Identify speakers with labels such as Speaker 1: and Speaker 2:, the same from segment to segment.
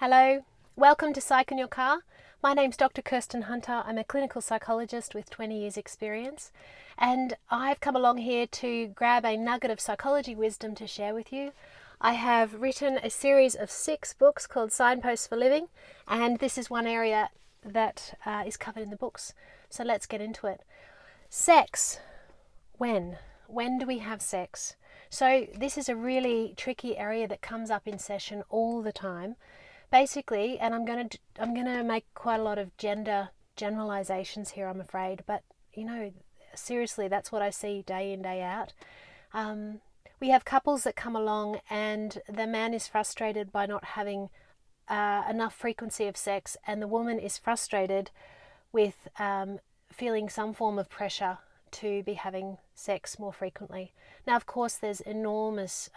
Speaker 1: Hello, welcome to Psych in Your Car. My name's Dr. Kirsten Hunter. I'm a clinical psychologist with 20 years experience, and I've come along here to grab a nugget of psychology wisdom to share with you. I have written a series of 6 books called Signposts for Living, and this is one area that is covered in the books. So let's get into it. Sex. When? When do we have sex? So this is a really tricky area that comes up in session all the time. Basically, and I'm going to make quite a lot of gender generalizations here, I'm afraid, but seriously, that's what I see day in, day out. We have couples that come along and the man is frustrated by not having enough frequency of sex, and the woman is frustrated with feeling some form of pressure to be having sex more frequently. Now, of course, there's enormous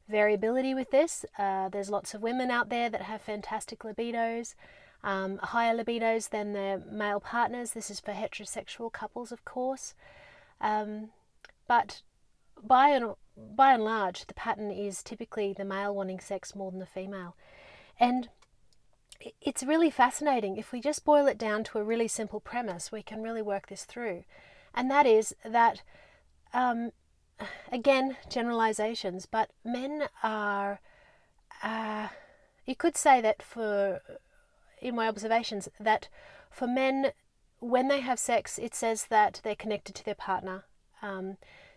Speaker 1: variability with this. There's lots of women out there that have fantastic libidos, higher libidos than their male partners. This is for heterosexual couples, of course. But by and large, the pattern is typically the male wanting sex more than the female. And it's really fascinating. If we just boil it down to a really simple premise, we can really work this through. And that is that again, generalizations, but men are, you could say that in my observations, that for men, when they have sex, it says that they're connected to their partner.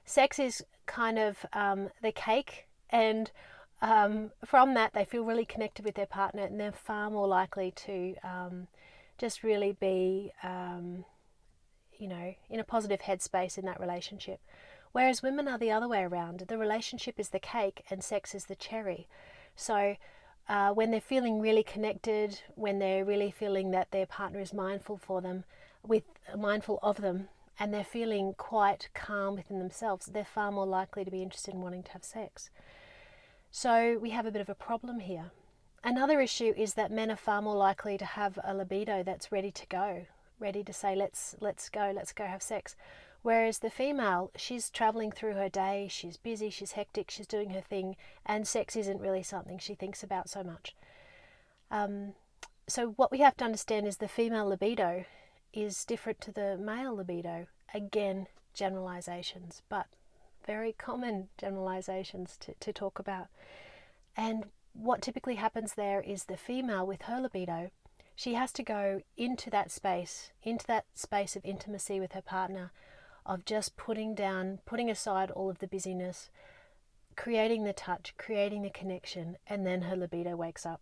Speaker 1: Sex is kind of the cake, and from that they feel really connected with their partner, and they're far more likely to just really be, in a positive headspace in that relationship. Whereas women are the other way around. The relationship is the cake and sex is the cherry. So when they're feeling really connected, when they're really feeling that their partner is mindful of them, and they're feeling quite calm within themselves, they're far more likely to be interested in wanting to have sex. So we have a bit of a problem here. Another issue is that men are far more likely to have a libido that's ready to go, ready to say, let's go have sex. Whereas the female, she's traveling through her day, she's busy, she's hectic, she's doing her thing, and sex isn't really something she thinks about so much. So what we have to understand is the female libido is different to the male libido. Again, generalizations, but very common generalizations to talk about. And what typically happens there is the female with her libido, she has to go into that space of intimacy with her partner, of just putting aside all of the busyness, creating the touch, creating the connection, and then her libido wakes up,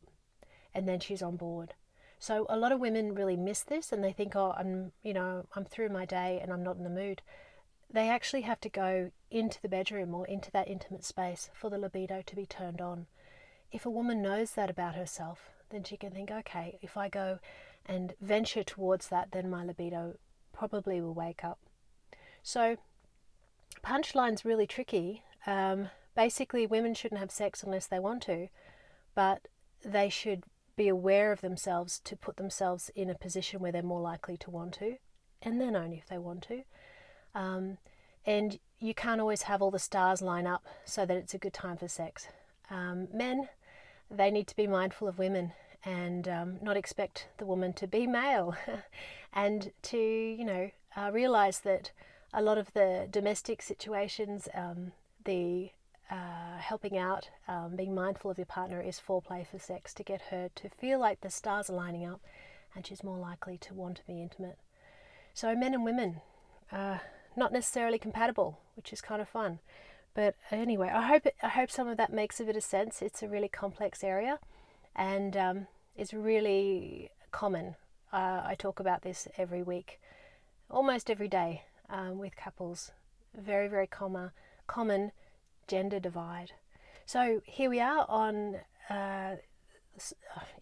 Speaker 1: and then she's on board. So a lot of women really miss this, and they think, I'm through my day and I'm not in the mood. They actually have to go into the bedroom or into that intimate space for the libido to be turned on. If a woman knows that about herself, then she can think, okay, if I go and venture towards that, then my libido probably will wake up. So punchline's really tricky. Basically, women shouldn't have sex unless they want to, but they should be aware of themselves to put themselves in a position where they're more likely to want to, and then only if they want to. And you can't always have all the stars line up so that it's a good time for sex. Men, they need to be mindful of women and not expect the woman to be male and to, realize that a lot of the domestic situations, the helping out, being mindful of your partner is foreplay for sex, to get her to feel like the stars are lining up and she's more likely to want to be intimate. So men and women, not necessarily compatible, which is kind of fun. But anyway, I hope some of that makes a bit of sense. It's a really complex area, and it's really common. I talk about this every week, almost every day, with couples. Very, very common gender divide. So here we are on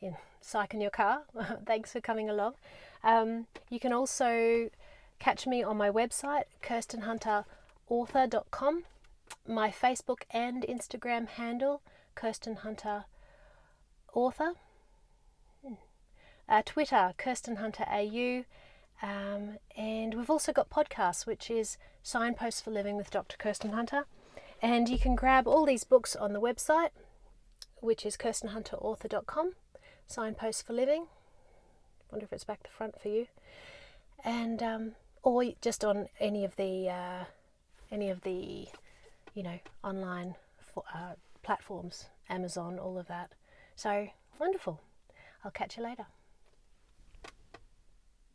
Speaker 1: in Psych in Your Car. Thanks for coming along. You can also catch me on my website, kirstenhunterauthor.com. My Facebook and Instagram handle, Kirsten Hunter Author. Twitter, Kirsten Hunter AU. And we've also got podcasts, which is Signposts for Living with Dr. Kirsten Hunter. And you can grab all these books on the website, which is kirstenhunterauthor.com. Signposts for Living. Wonder if it's back to front for you. And or just on any of the online platforms, Amazon, all of that. So wonderful. I'll catch you later.